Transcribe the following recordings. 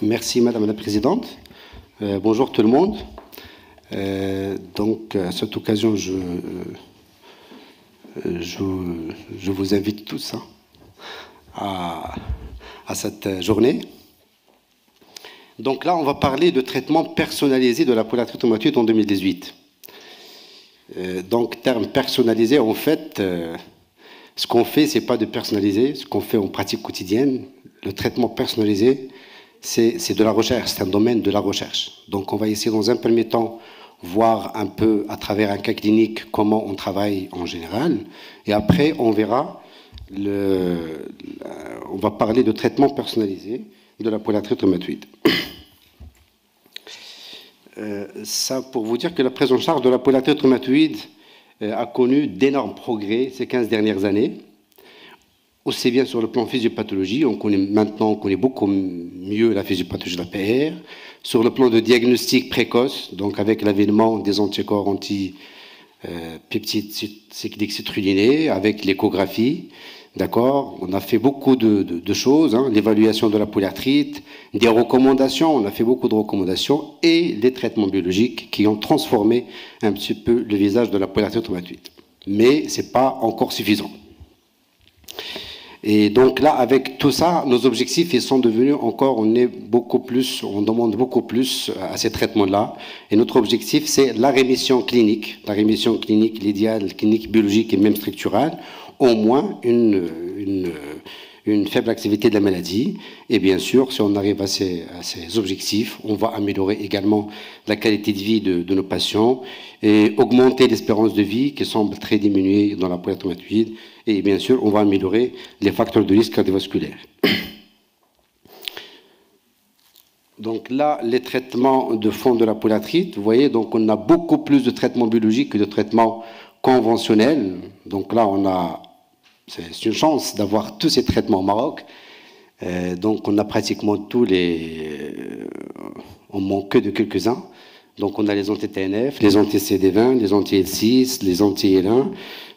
Merci Madame la Présidente. Bonjour tout le monde. À cette occasion, je vous invite tous à cette journée. Donc là, on va parler de traitement personnalisé de la polyarthrite rhumatoïde en 2018. Terme personnalisé, en fait, ce qu'on fait, c'est pas de personnaliser, ce qu'on fait en pratique quotidienne. Le traitement personnalisé, c'est de la recherche, c'est un domaine de la recherche. Donc on va essayer dans un premier temps voir un peu à travers un cas clinique comment on travaille en général. Et après, on verra, on va parler de traitement personnalisé de la polyarthrite rhumatoïde. Ça pour vous dire que la prise en charge de la polyarthrite rhumatoïde a connu d'énormes progrès ces 15 dernières années. Aussi bien sur le plan physiopathologie, on connaît beaucoup mieux la physiopathologie de la PR. Sur le plan de diagnostic précoce, donc avec l'avènement des anticorps anti-peptides cycliques citrulinés, avec l'échographie, d'accord. On a fait beaucoup de choses, l'évaluation de la polyarthrite, des recommandations, on a fait beaucoup de recommandations, et les traitements biologiques qui ont transformé un petit peu le visage de la polyarthrite rhumatoïde. Mais ce n'est pas encore suffisant. Et donc là, avec tout ça, nos objectifs, ils sont devenus encore, on demande beaucoup plus à ces traitements-là. Et notre objectif, c'est la rémission clinique, l'idéal clinique, biologique et même structurale, au moins une faible activité de la maladie. Et bien sûr, si on arrive à ces objectifs, on va améliorer également la qualité de vie de nos patients et augmenter l'espérance de vie qui semble très diminuée dans la polyarthrite rhumatoïde. Et bien sûr, on va améliorer les facteurs de risque cardiovasculaire. Donc là, les traitements de fond de la polyarthrite, vous voyez, donc on a beaucoup plus de traitements biologiques que de traitements conventionnels. Donc là, c'est une chance d'avoir tous ces traitements au Maroc. Donc on a pratiquement on manque que de quelques-uns. Donc on a les anti-TNF, les anti-CD20, les anti-L6, les anti-L1.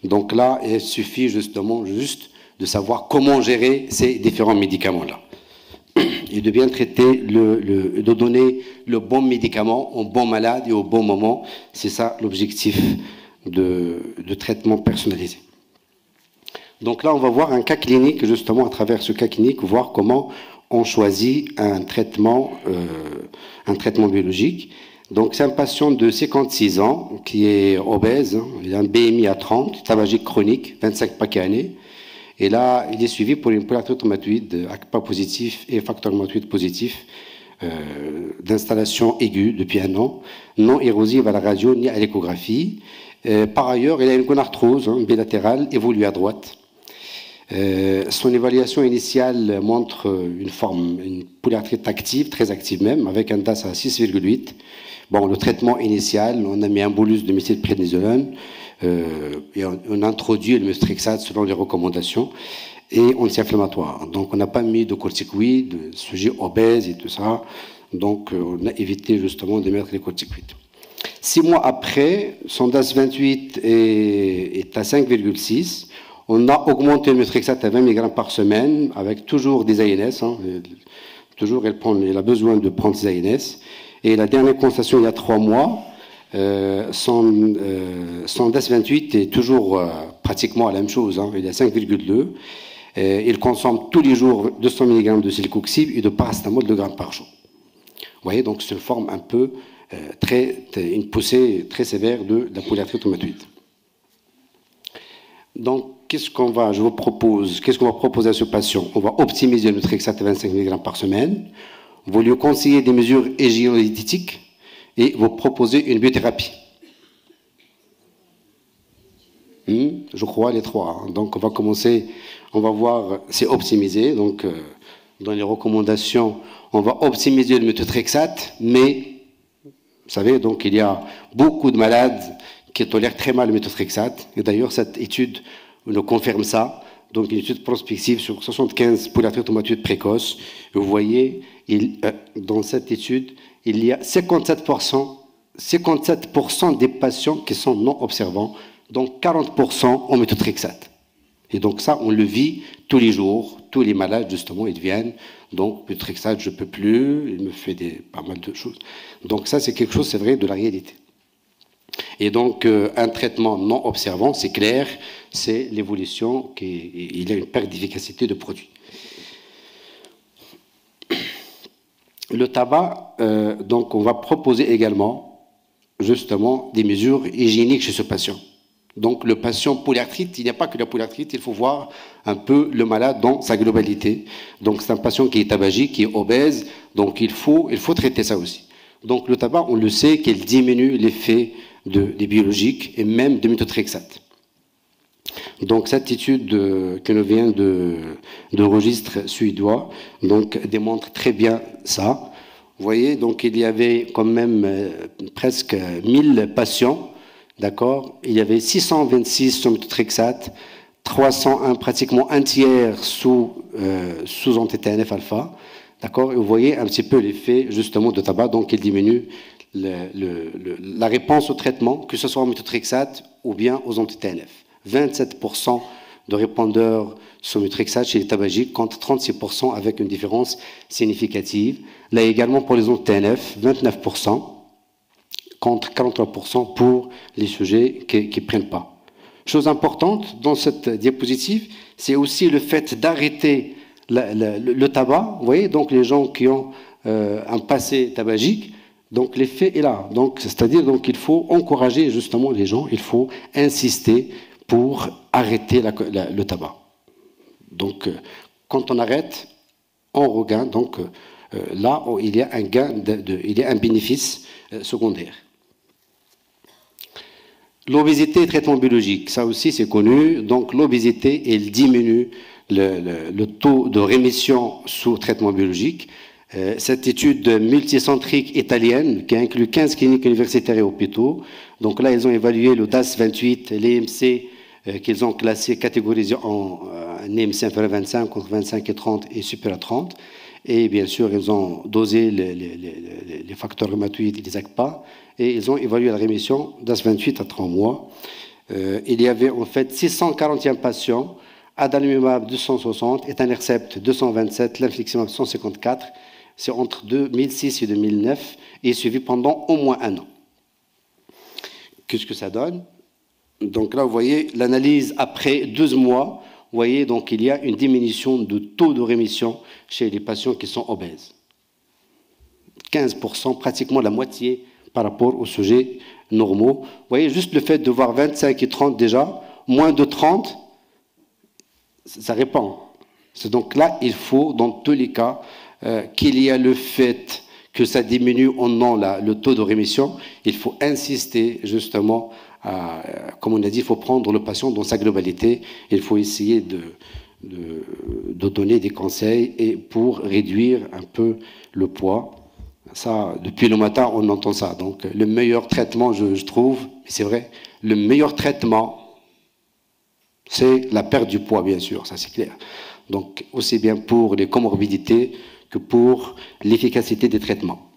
Donc là, il suffit juste de savoir comment gérer ces différents médicaments-là. Et de bien traiter, de donner le bon médicament au bon malade et au bon moment. C'est ça l'objectif de traitement personnalisé. Donc là, on va voir un cas clinique, justement, à travers ce cas clinique, voir comment on choisit un traitement biologique. Donc c'est un patient de 56 ans qui est obèse, il a un BMI à 30, tabagique chronique, 25 paquets années. Et là, il est suivi pour une polyarthrite rhumatoïde ACPA positif et facteur rhumatoïde positif d'installation aiguë depuis 1 an, non érosive à la radio ni à l'échographie. Par ailleurs, il a une gonarthrose bilatérale évoluée à droite. Son évaluation initiale montre une polyarthrite active, très active même, avec un DAS à 6,8. Bon, le traitement initial, on a mis un bolus de méthylprédnisolone et on introduit le methotrexate selon les recommandations et anti-inflammatoire. Donc, on n'a pas mis de corticoïdes, de sujet obèse et tout ça. Donc, on a évité justement de mettre les corticoïdes. 6 mois après, son DAS 28 est à 5,6. On a augmenté le methotrexate à 20 mg par semaine avec toujours des ANS. Toujours, elle a besoin de prendre ses ANS. Et la dernière constatation, il y a 3 mois, son DAS 28 est toujours pratiquement la même chose. Il est à 5,2. Il consomme tous les jours 200 mg de celecoxib et de paracétamol 2 grammes par jour. Vous voyez, donc c'est une forme un peu, une poussée très sévère de la polyarthrite rhumatoïde. Donc, qu'est-ce qu'on va proposer à ce patient? On va optimiser le methotrexate à 25 mg par semaine. Vous lui conseillez des mesures hygiéno-diététiques et vous proposez une biothérapie. Je crois les 3. Donc on va commencer, on va voir, c'est optimisé. Donc dans les recommandations, on va optimiser le methotrexate, mais vous savez, donc il y a beaucoup de malades qui tolèrent très mal le methotrexate. Et d'ailleurs, cette étude nous confirme ça. Donc une étude prospective sur 75 polyarthrite rhumatoïde précoce. Vous voyez, dans cette étude, il y a 57% des patients qui sont non observants, donc 40% en méthotrexate. Et donc ça, on le vit tous les jours. Tous les malades, justement, ils viennent. Donc, méthotrexate, je ne peux plus. Il me fait pas mal de choses. Donc ça, c'est quelque chose, c'est vrai, de la réalité. Et donc, un traitement non observant, c'est clair, c'est l'évolution, il y a une perte d'efficacité de produit. Le tabac, donc on va proposer également, justement, des mesures hygiéniques chez ce patient. Donc le patient polyarthrite, il n'y a pas que la polyarthrite, il faut voir un peu le malade dans sa globalité. Donc c'est un patient qui est tabagique, qui est obèse, donc il faut traiter ça aussi. Donc le tabac, on le sait qu'il diminue l'effet des biologiques et même de méthotrexate. Donc cette étude que nous vient de registre suédois donc, démontre très bien ça. Vous voyez, donc il y avait quand même presque 1000 patients, d'accord. Il y avait 626 sur méthotrexate, 301, pratiquement un tiers sous anti-TNF alpha, d'accord. Et vous voyez un petit peu l'effet justement de tabac, donc il diminue la réponse au traitement, que ce soit en méthotrexate ou bien aux anti-TNF. 27% de répondeurs sur méthotrexate chez les tabagiques contre 36% avec une différence significative. Là également pour les anti-TNF, 29% contre 43% pour les sujets qui ne prennent pas. Chose importante dans cette diapositive, c'est aussi le fait d'arrêter le tabac. Vous voyez, donc les gens qui ont un passé tabagique, donc l'effet est là. Donc, c'est-à-dire donc il faut encourager justement les gens, il faut insister pour arrêter le tabac. Donc, quand on arrête, on regagne. Donc, là, il y a un gain, il y a un bénéfice secondaire. L'obésité et traitement biologique, ça aussi c'est connu. Donc, l'obésité, elle diminue le taux de rémission sous traitement biologique. Cette étude multicentrique italienne qui inclut 15 cliniques universitaires et hôpitaux. Donc là, ils ont évalué le DAS 28, l'EMC qu'ils ont classé, catégorisé en EMC inférieur à 25, entre 25 et 30 et supérieur à 30. Et bien sûr, ils ont dosé les facteurs rhumatoïdes et les ACPA et ils ont évalué la rémission DAS 28 à 3 mois. Il y avait en fait 641 patients, adalimumab 260, etanercept 227, l'infliximab 154. C'est entre 2006 et 2009 et suivi pendant au moins un an. Qu'est-ce que ça donne? Donc là, vous voyez l'analyse après 12 mois. Vous voyez, donc il y a une diminution de taux de rémission chez les patients qui sont obèses. 15%, pratiquement la moitié par rapport aux sujets normaux. Vous voyez, juste le fait de voir 25 et 30 déjà, moins de 30, ça répond. Donc là, il faut, dans tous les cas, qu'il y a le fait que ça diminue ou non le taux de rémission, il faut insister justement, comme on a dit, il faut prendre le patient dans sa globalité, il faut essayer de donner des conseils et pour réduire un peu le poids. Ça, depuis le matin, on entend ça. Donc, le meilleur traitement, je trouve, et c'est vrai, le meilleur traitement, c'est la perte du poids, bien sûr, ça c'est clair. Donc, aussi bien pour les comorbidités que pour l'efficacité des traitements.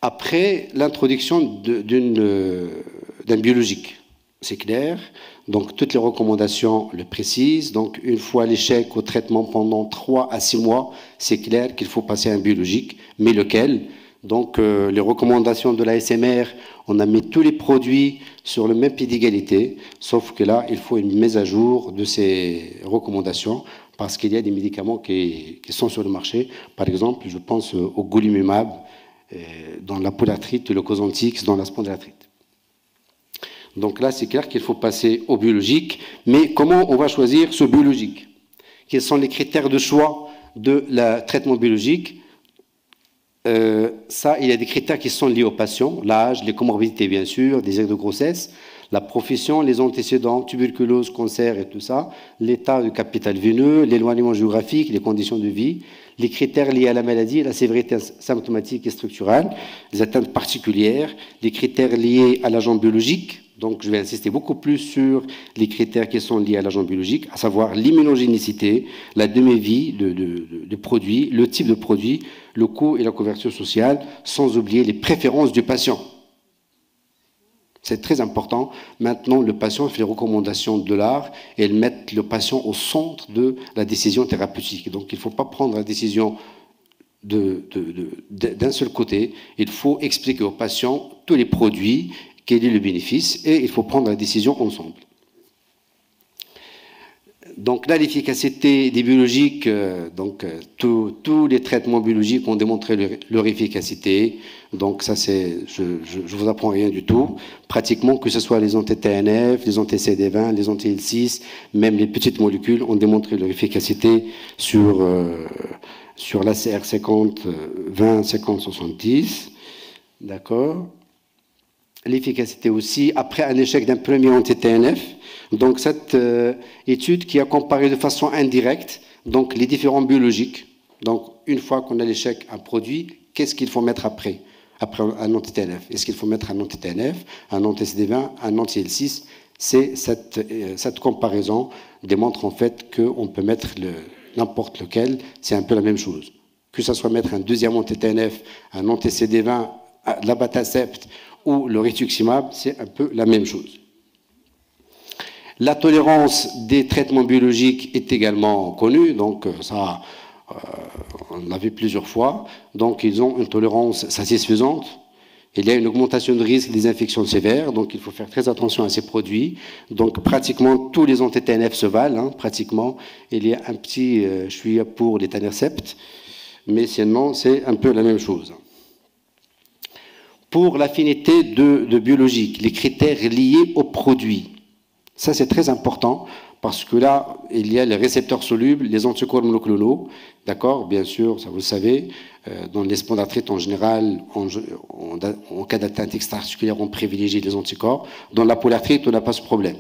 Après l'introduction d'un biologique, c'est clair. Donc, toutes les recommandations le précisent. Donc, une fois l'échec au traitement pendant 3 à 6 mois, c'est clair qu'il faut passer à un biologique. Mais lequel? Donc, les recommandations de l'ASMR, on a mis tous les produits sur le même pied d'égalité, sauf que là, il faut une mise à jour de ces recommandations parce qu'il y a des médicaments qui sont sur le marché. Par exemple, je pense au golimumab dans la polyarthrite, le Cosentyx dans la spondylarthrite. Donc là, c'est clair qu'il faut passer au biologique. Mais comment on va choisir ce biologique? Quels sont les critères de choix de le traitement biologique? Ça, il y a des critères qui sont liés au patient, l'âge, les comorbidités bien sûr, désir de grossesse, la profession, les antécédents, tuberculose, cancer et tout ça, l'état du capital veineux, l'éloignement géographique, les conditions de vie, les critères liés à la maladie, la sévérité symptomatique et structurelle, les atteintes particulières, les critères liés à l'agent biologique. Donc, je vais insister beaucoup plus sur les critères qui sont liés à l'agent biologique, à savoir l'immunogénicité, la demi-vie de produit, le type de produit, le coût et la couverture sociale, sans oublier les préférences du patient. C'est très important. Maintenant, le patient fait les recommandations de l'art et elles mettent le patient au centre de la décision thérapeutique. Donc, il ne faut pas prendre la décision d'un seul côté. Il faut expliquer au patient tous les produits, quel est le bénéfice, et il faut prendre la décision ensemble. Donc là, l'efficacité des biologiques, tous les traitements biologiques ont démontré leur efficacité. Donc ça, je vous apprends rien du tout. Pratiquement, que ce soit les anti-TNF, les anti-CD20, les anti-L6, même les petites molécules ont démontré leur efficacité sur l'ACR 50, 20, 50, 70. D'accord. L'efficacité aussi, après un échec d'un premier anti-TNF. Donc cette étude qui a comparé de façon indirecte donc les différents biologiques. Donc une fois qu'on a l'échec un produit, qu'est-ce qu'il faut mettre après un anti-TNF? Est-ce qu'il faut mettre un anti-TNF, un anti-CD20, un anti-L6? C'est cette comparaison démontre en fait qu'on peut mettre n'importe lequel, c'est un peu la même chose. Que ce soit mettre un deuxième anti-TNF, un anti-CD20, l'abatacept ou le rituximab, c'est un peu la même chose. La tolérance des traitements biologiques est également connue, donc ça, on l'a vu plusieurs fois. Donc ils ont une tolérance satisfaisante. Il y a une augmentation de risque des infections sévères, donc il faut faire très attention à ces produits. Donc pratiquement tous les anti-TNF se valent, pratiquement. Il y a un petit chouïa pour les Tanicercept, mais sinon c'est un peu la même chose. Pour l'affinité de biologique, les critères liés aux produits. Ça, c'est très important parce que là, il y a les récepteurs solubles, les anticorps monoclonaux, d'accord, bien sûr, ça vous le savez, dans les spondylarthrites en général, en cas d'atteinte extra-articulaire, on privilégie les anticorps. Dans la polyarthrite, on n'a pas ce problème.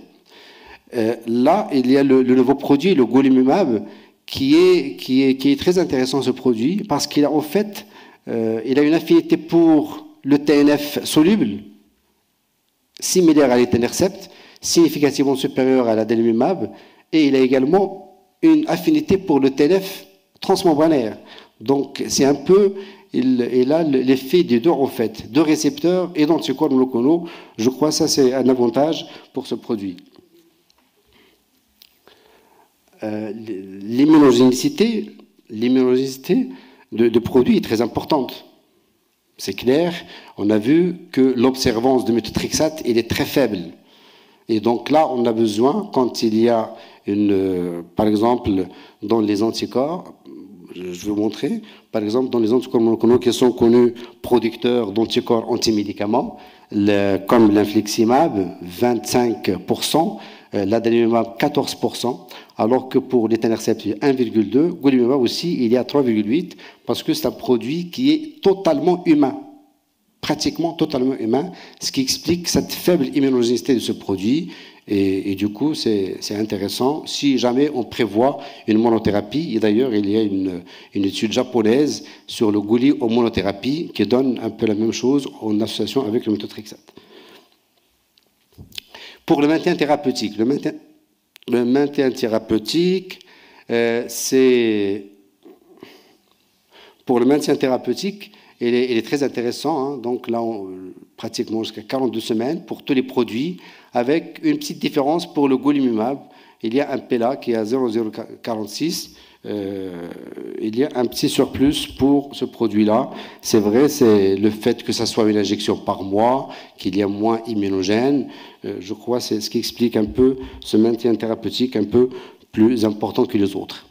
Là, il y a le nouveau produit, le golimumab, qui est très intéressant, ce produit, parce qu'il a en fait, il a une affinité pour le TNF soluble, similaire à l'étanercept, significativement supérieur à l'adalimumab, et il a également une affinité pour le TNF transmembranaire. Donc c'est un peu, il a l'effet des deux en fait, deux récepteurs et d'anticorps monoclonaux. Je crois que ça c'est un avantage pour ce produit. L'immunogénicité de produits est très importante. C'est clair, on a vu que l'observance de méthotrexate, il est très faible. Et donc là, on a besoin, quand il y a par exemple, dans les anticorps, je vais vous montrer, par exemple, dans les anticorps monoclonaux qui sont connus producteurs d'anticorps antimédicaments, comme l'infliximab, 25%, l'adalimumab, 14%, alors que pour l'étanercept, 1,2%, golimumab aussi, il y a 3,8%, parce que c'est un produit qui est totalement humain. Pratiquement totalement humain, ce qui explique cette faible immunogénicité de ce produit. Et du coup, c'est intéressant. Si jamais on prévoit une monothérapie, et d'ailleurs, il y a une étude japonaise sur le goli aux monothérapies qui donne un peu la même chose en association avec le méthotrexate. Pour le maintien thérapeutique, le maintien thérapeutique, pour le maintien thérapeutique, il est très intéressant, donc là, pratiquement jusqu'à 42 semaines pour tous les produits, avec une petite différence pour le golimumab. Il y a un PELA qui est à 0,046. Il y a un petit surplus pour ce produit-là. C'est vrai, c'est le fait que ça soit une injection par mois, qu'il y a moins immunogène. Je crois que c'est ce qui explique un peu ce maintien thérapeutique un peu plus important que les autres.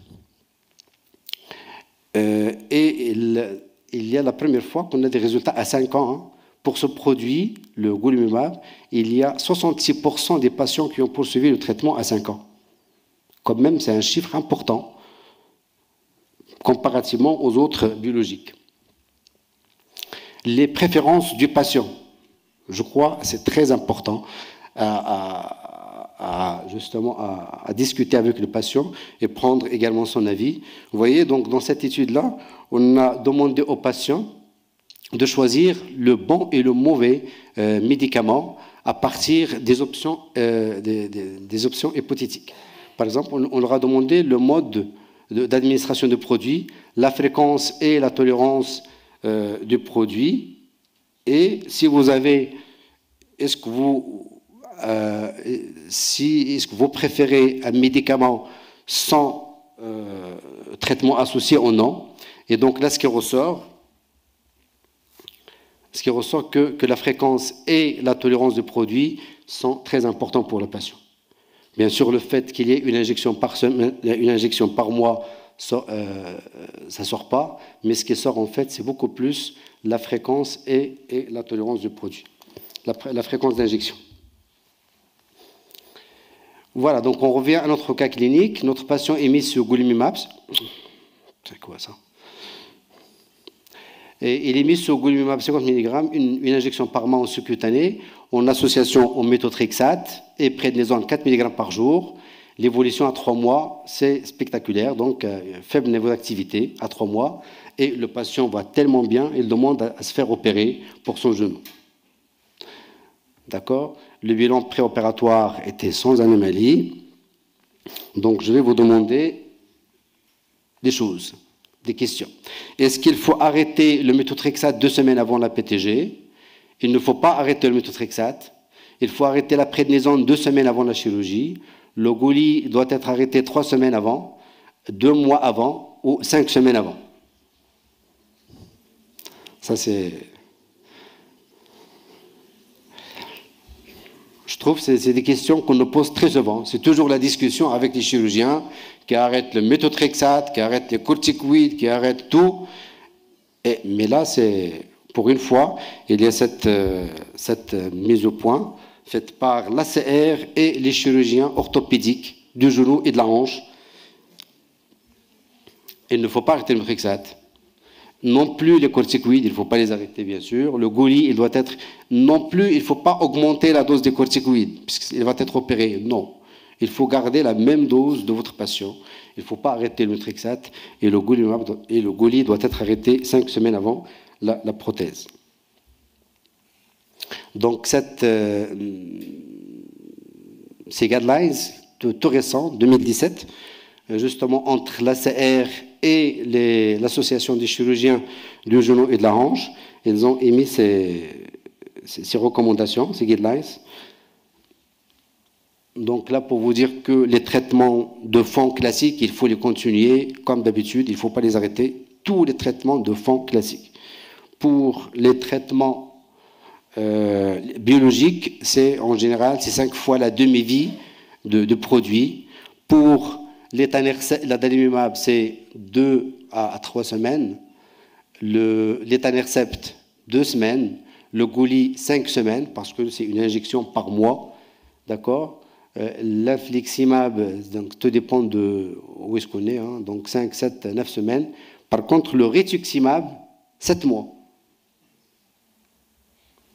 Il y a la première fois qu'on a des résultats à 5 ans. Pour ce produit, le golimumab, il y a 66% des patients qui ont poursuivi le traitement à 5 ans. Quand même, c'est un chiffre important comparativement aux autres biologiques. Les préférences du patient, je crois que c'est très important justement à discuter avec le patient et prendre également son avis. Vous voyez, donc dans cette étude-là, on a demandé aux patients de choisir le bon et le mauvais médicament à partir des options hypothétiques. Par exemple, on leur a demandé le mode d'administration du produit, la fréquence et la tolérance du produit. Et si vous avez est-ce que vous préférez un médicament sans traitement associé ou non? Et donc là, ce qui ressort que la fréquence et la tolérance du produit sont très importants pour le patient. Bien sûr, le fait qu'il y ait une injection par semaine, une injection par mois, ça ne sort pas, mais ce qui sort en fait, c'est beaucoup plus la fréquence et la tolérance du produit, la fréquence d'injection. Voilà, donc on revient à notre cas clinique. Notre patient est mis sur golimumab. C'est quoi ça? Et il est mis sur golimumab 50 mg, une injection par mois en subcutané, en association au méthotrexate et prednisone 4 mg par jour. L'évolution à 3 mois, c'est spectaculaire, donc faible niveau d'activité à 3 mois. Et le patient va tellement bien, il demande à se faire opérer pour son genou. D'accord? Le bilan préopératoire était sans anomalie. Donc je vais vous demander des choses, des questions. Est-ce qu'il faut arrêter le méthotrexate 2 semaines avant la PTG? Il ne faut pas arrêter le méthotrexate. Il faut arrêter la prednisone 2 semaines avant la chirurgie. Le Goli doit être arrêté 3 semaines avant, 2 mois avant ou 5 semaines avant. Ça, c'est... Je trouve que c'est des questions qu'on nous pose très souvent. C'est toujours la discussion avec les chirurgiens qui arrêtent le méthotrexate, qui arrêtent les corticoïdes, qui arrêtent tout. Mais là, c'est pour une fois, il y a cette mise au point faite par l'ACR et les chirurgiens orthopédiques du genou et de la hanche. Il ne faut pas arrêter le méthotrexate. Non plus les corticoïdes, il ne faut pas les arrêter, bien sûr. Le Goli, il doit être... Non plus, il ne faut pas augmenter la dose des corticoïdes, puisqu'il va être opéré. Non. Il faut garder la même dose de votre patient. Il ne faut pas arrêter le méthotrexate et le Goli doit être arrêté 5 semaines avant la prothèse. Donc, ces guidelines, tout récents, 2017, justement entre l'ACR et l'association des chirurgiens du genou et de la hanche, ils ont émis ces recommandations, ces guidelines. Donc là, pour vous dire que les traitements de fond classiques, il faut les continuer comme d'habitude, il ne faut pas les arrêter, tous les traitements de fond classiques. Pour les traitements biologiques, c'est en général 5 fois la demi-vie de produits. Pour l'adalimumab, c'est 2 à 3 semaines. L'étanercept, 2 semaines. Le Goli, 5 semaines, parce que c'est une injection par mois. D'accord? L'infliximab, donc tout dépend de où est-ce qu'on est, hein, donc 5, 7, 9 semaines. Par contre, le rituximab, 7 mois.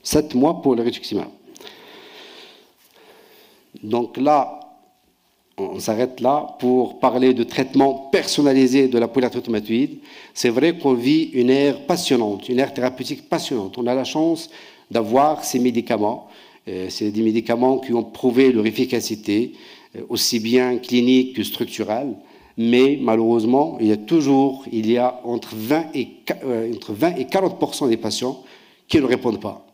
7 mois pour le rituximab. Donc là, on s'arrête là pour parler de traitement personnalisé de la polyarthrite rhumatoïde. C'est vrai qu'on vit une ère passionnante, une ère thérapeutique passionnante. On a la chance d'avoir ces médicaments. C'est des médicaments qui ont prouvé leur efficacité, aussi bien clinique que structurelle. Mais malheureusement, il y a entre 20 et 40% des patients qui ne répondent pas.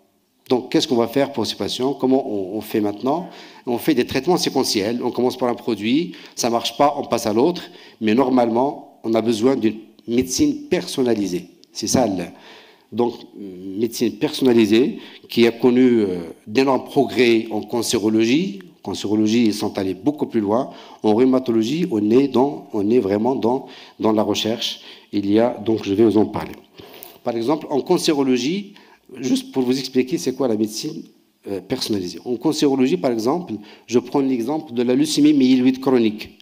Donc, qu'est-ce qu'on va faire pour ces patients? Comment on fait maintenant? On fait des traitements séquentiels. On commence par un produit, ça ne marche pas, on passe à l'autre. Mais normalement, on a besoin d'une médecine personnalisée. C'est ça. Donc, médecine personnalisée qui a connu d'énormes progrès en cancérologie. En cancérologie, ils sont allés beaucoup plus loin. En rhumatologie, on est vraiment dans la recherche. Donc, je vais vous en parler. Par exemple, en cancérologie, juste pour vous expliquer c'est quoi la médecine personnalisée. En cancérologie, par exemple, je prends l'exemple de la leucémie myéloïde chronique.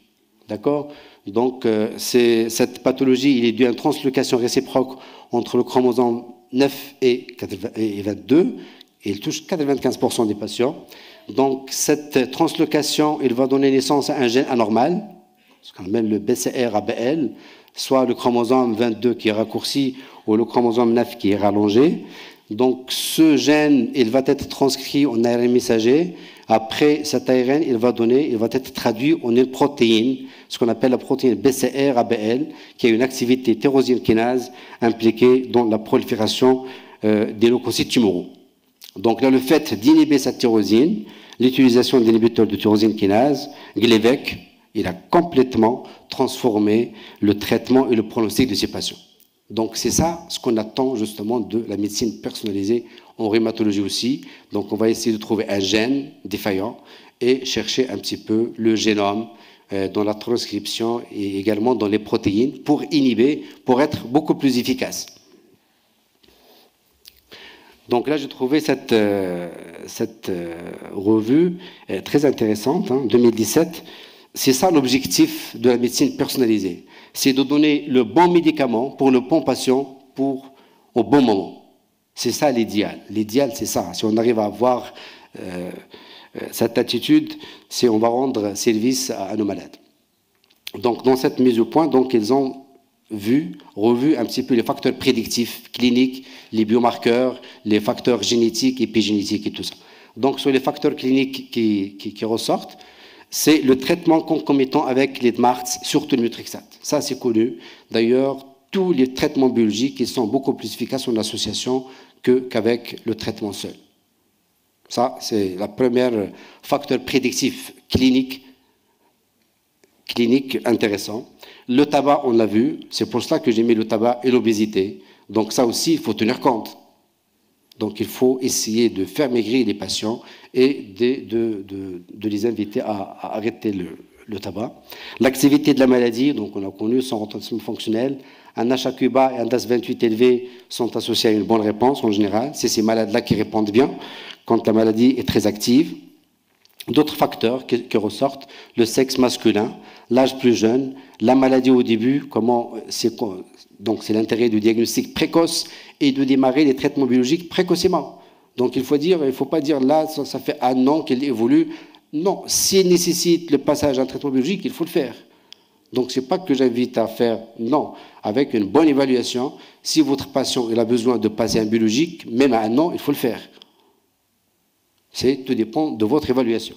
D'accord? Donc, cette pathologie, il est dû à une translocation réciproque entre le chromosome 9 et 22, et il touche 95% des patients. Donc, cette translocation, il va donner naissance à un gène anormal, ce qu'on appelle le BCR-ABL, soit le chromosome 22 qui est raccourci ou le chromosome 9 qui est rallongé. Donc, ce gène, il va être transcrit en ARN messager. Après, cet ARN, il va être traduit en une protéine, ce qu'on appelle la protéine BCR-ABL, qui a une activité tyrosine kinase impliquée dans la prolifération des leucocytes tumoraux. Donc là, le fait d'inhiber cette tyrosine, l'utilisation d'inhibiteurs de tyrosine kinase, Gleevec, il a complètement transformé le traitement et le pronostic de ces patients. Donc c'est ça ce qu'on attend justement de la médecine personnalisée en rhumatologie aussi. Donc on va essayer de trouver un gène défaillant et chercher un petit peu le génome dans la transcription et également dans les protéines pour inhiber, pour être beaucoup plus efficace. Donc là, j'ai trouvé cette revue très intéressante, 2017. C'est ça l'objectif de la médecine personnalisée. C'est de donner le bon médicament pour le bon patient au bon moment. C'est ça l'idéal. L'idéal, c'est ça. Si on arrive à avoir cette attitude, c'est on va rendre service à nos malades. Donc, dans cette mise au point, donc, ils ont revu un petit peu les facteurs prédictifs cliniques, les biomarqueurs, les facteurs génétiques, épigénétiques et tout ça. Donc, sur les facteurs cliniques qui ressortent, c'est le traitement concomitant avec les DMARDs, surtout le métrixate. Ça, c'est connu. D'ailleurs, tous les traitements biologiques ils sont beaucoup plus efficaces en association qu'avec le traitement seul. Ça, c'est le premier facteur prédictif clinique intéressant. Le tabac, on l'a vu, c'est pour cela que j'ai mis le tabac et l'obésité. Donc ça aussi, il faut tenir compte. Donc il faut essayer de faire maigrir les patients et de les inviter à arrêter le tabac. L'activité de la maladie, donc on a connu son retentissement fonctionnel. Un HAQ bas et un DAS28 élevé sont associés à une bonne réponse en général. C'est ces malades-là qui répondent bien quand la maladie est très active. D'autres facteurs qui ressortent, le sexe masculin, l'âge plus jeune, la maladie au début, donc c'est l'intérêt du diagnostic précoce et de démarrer les traitements biologiques précocement. Donc il ne faut pas dire là, ça fait un an qu'il évolue. Non, s'il nécessite le passage à un traitement biologique, il faut le faire. Donc ce n'est pas que j'invite à faire, non, avec une bonne évaluation, si votre patient il a besoin de passer un biologique, même à un an, il faut le faire. Tout dépend de votre évaluation.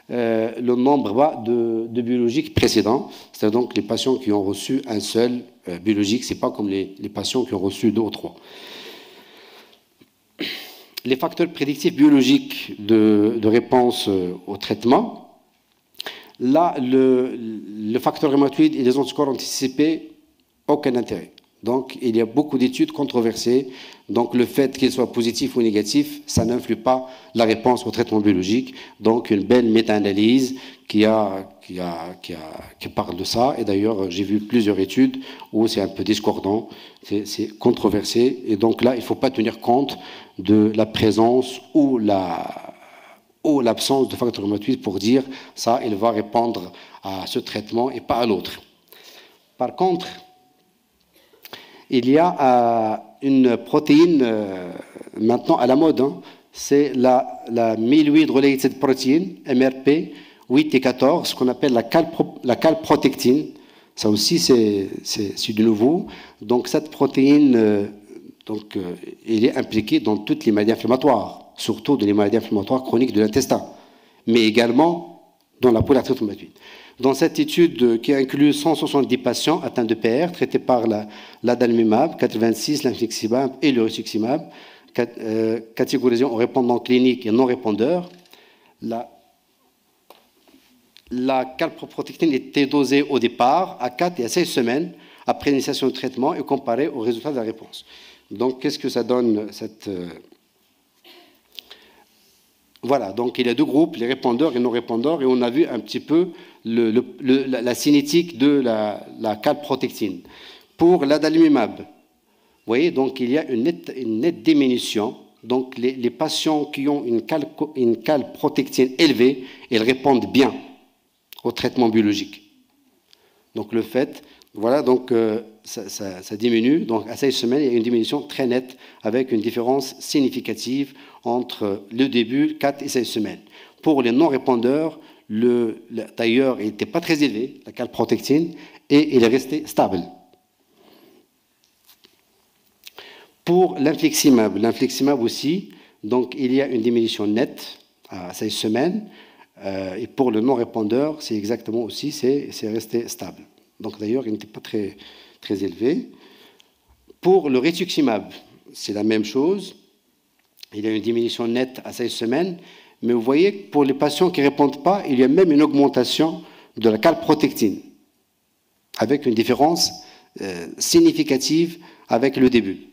Le nombre bas de biologiques précédents, c'est-à-dire donc les patients qui ont reçu un seul biologique, ce n'est pas comme les patients qui ont reçu 2 ou 3. Les facteurs prédictifs biologiques de réponse au traitement, là, le facteur rhumatoïde et les anticorps anticipés, aucun intérêt. Donc, il y a beaucoup d'études controversées. Donc, le fait qu'il soit positif ou négatif, ça n'influe pas la réponse au traitement biologique. Donc, une belle méta-analyse qui parle de ça. Et d'ailleurs, j'ai vu plusieurs études où c'est un peu discordant, c'est controversé. Et donc là, il ne faut pas tenir compte de la présence ou l'absence de facteur rhumatoïde pour dire ça, il va répondre à ce traitement et pas à l'autre. Par contre, il y a une protéine maintenant à la mode, c'est la myeloid related protein, MRP 8 et 14, qu'on appelle la calprotectine. Ça aussi, c'est du nouveau. Donc cette protéine, elle est impliquée dans toutes les maladies inflammatoires, surtout dans les maladies inflammatoires chroniques de l'intestin, mais également dans la polyarthrite rhumatoïde. Dans cette étude qui inclut 170 patients atteints de PR, traités par l'adalimumab, 86, l'infliximab et le rituximab, catégorisés en répondants cliniques et non répondeurs, la calprotectine était dosée au départ à 4 et à 16 semaines après l'initiation du traitement et comparée aux résultats de la réponse. Donc, qu'est-ce que ça donne Voilà, donc il y a 2 groupes, les répondeurs et non répondeurs, et on a vu un petit peu la cinétique de la calprotectine. Pour l'adalimumab, vous voyez, donc il y a une nette diminution. Donc les patients qui ont une calprotectine élevée, ils répondent bien au traitement biologique. Donc le fait, voilà, donc ça diminue. Donc à 16 semaines, il y a une diminution très nette avec une différence significative entre le début, 4 et 16 semaines. Pour les non-répondeurs, d'ailleurs, il n'était pas très élevé, la calprotectine, et il est resté stable. Pour l'infliximab aussi, donc il y a une diminution nette à 16 semaines, et pour le non-répondeur, c'est exactement aussi, c'est resté stable. Donc d'ailleurs, il n'était pas très, très élevé. Pour le rituximab, c'est la même chose. il y a une diminution nette à 16 semaines, mais vous voyez que pour les patients qui ne répondent pas, il y a même une augmentation de la calprotectine, avec une différence significative avec le début.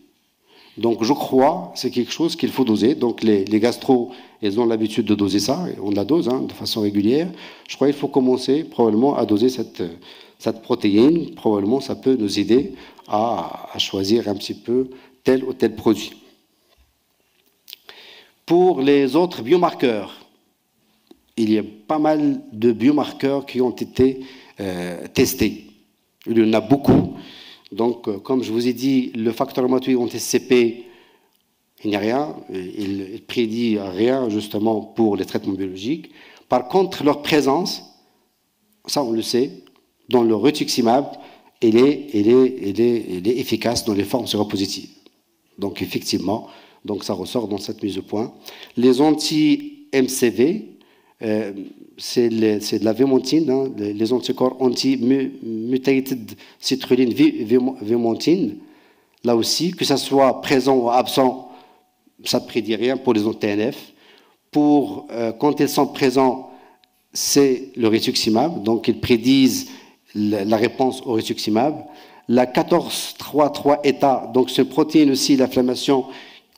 Donc je crois que c'est quelque chose qu'il faut doser. Donc les gastro, ils ont l'habitude de doser ça, on la dose de façon régulière. Je crois qu'il faut commencer probablement à doser cette protéine. Probablement ça peut nous aider à choisir un petit peu tel ou tel produit. Pour les autres biomarqueurs, il y a pas mal de biomarqueurs qui ont été testés. Il y en a beaucoup. Donc, comme je vous ai dit, le facteur rhumatoïde anti-CP, il n'y a rien. Il prédit rien, justement, pour les traitements biologiques. Par contre, leur présence, ça on le sait, dans le rituximab, elle est efficace dans les formes séropositives. Donc, effectivement, donc ça ressort dans cette mise au point. Les anti-MCV, c'est de la vémontine, les anticorps anti-mutated citrulline vémontine. Là aussi, que ça soit présent ou absent, ça ne prédit rien pour les anti-TNF. Quand ils sont présents, c'est le rituximab, donc ils prédisent la réponse au rituximab. La 14-3-3-ETA, donc c'est une protéine aussi, l'inflammation,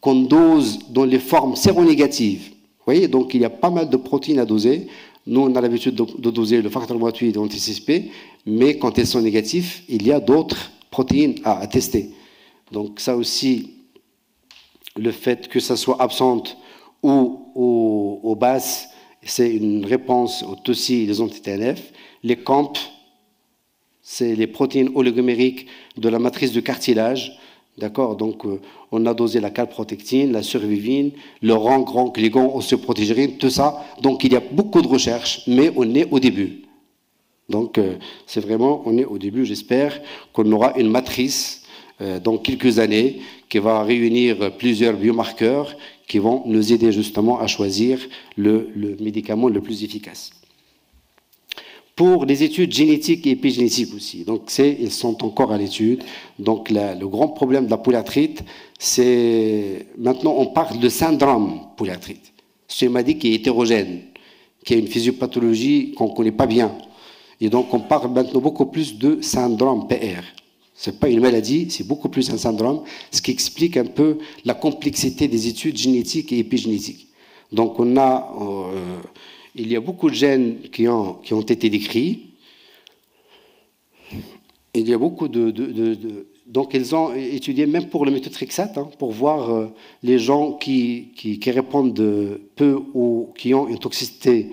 qu'on dose dans les formes séronégatives. Vous voyez, donc il y a pas mal de protéines à doser. Nous, on a l'habitude de doser le facteur rhumatoïde et l'anti-CSP, mais quand elles sont négatives, il y a d'autres protéines à tester. Donc ça aussi, le fait que ça soit absente ou aux basses, c'est une réponse aux TOCI et les anti-TNF. Les CAMP, c'est les protéines oligomériques de la matrice du cartilage. D'accord, donc on a dosé la calprotectine, la survivine, le grand glygon osteoprotégérine, tout ça. Donc il y a beaucoup de recherches, mais on est au début. Donc c'est vraiment, on est au début. J'espère qu'on aura une matrice dans quelques années qui va réunir plusieurs biomarqueurs qui vont nous aider justement à choisir le médicament le plus efficace. Pour les études génétiques et épigénétiques aussi. Donc, ils sont encore à l'étude. Donc, le grand problème de la polyarthrite, c'est... Maintenant, on parle de syndrome polyarthrite. C'est une maladie qui est hétérogène, qui a une physiopathologie qu'on ne connaît pas bien. Et donc, on parle maintenant beaucoup plus de syndrome PR. Ce n'est pas une maladie, c'est beaucoup plus un syndrome, ce qui explique un peu la complexité des études génétiques et épigénétiques. Donc, on a... il y a beaucoup de gènes qui ont été décrits. Il y a beaucoup donc, ils ont étudié même pour le méthotrexate, pour voir les gens qui répondent peu ou qui ont une toxicité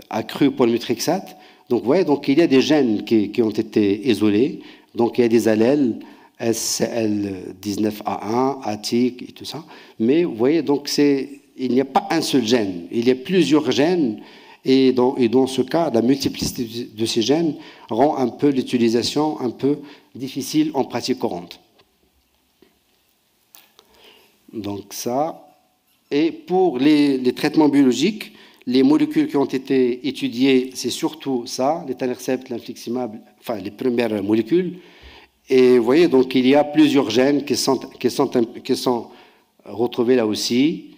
accrue pour le méthotrexate. Donc, vous voyez, donc, il y a des gènes qui ont été isolés. Donc, il y a des allèles, SCL19A1, ATIC et tout ça. Mais, vous voyez, donc, il n'y a pas un seul gène, il y a plusieurs gènes, et dans ce cas, la multiplicité de ces gènes rend un peu l'utilisation un peu difficile en pratique courante. Donc ça, et pour les traitements biologiques, les molécules qui ont été étudiées, c'est surtout ça, l'étanercept, l'infliximab, enfin les premières molécules, et vous voyez, donc il y a plusieurs gènes qui sont retrouvés là aussi.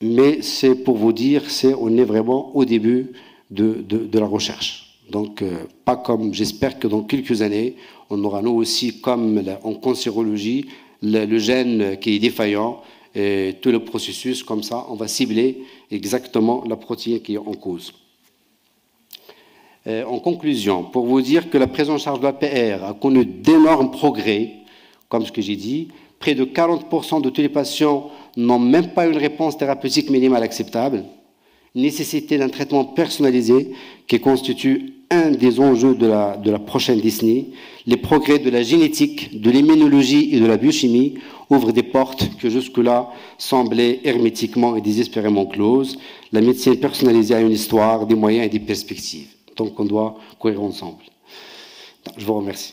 Mais c'est pour vous dire, on est vraiment au début de la recherche. Donc, pas comme, j'espère que dans quelques années, on aura nous aussi, comme en cancérologie, le gène qui est défaillant, et tout le processus, comme ça, on va cibler exactement la protéine qui est en cause. En conclusion, pour vous dire que la prise en charge de la PR a connu d'énormes progrès, comme ce que j'ai dit, près de 40% de tous les patients n'ont même pas une réponse thérapeutique minimale acceptable, nécessité d'un traitement personnalisé qui constitue un des enjeux de la prochaine décennie. Les progrès de la génétique, de l'immunologie et de la biochimie ouvrent des portes que jusque-là semblaient hermétiquement et désespérément closes. La médecine personnalisée a une histoire, des moyens et des perspectives. Donc on doit courir ensemble. Je vous remercie.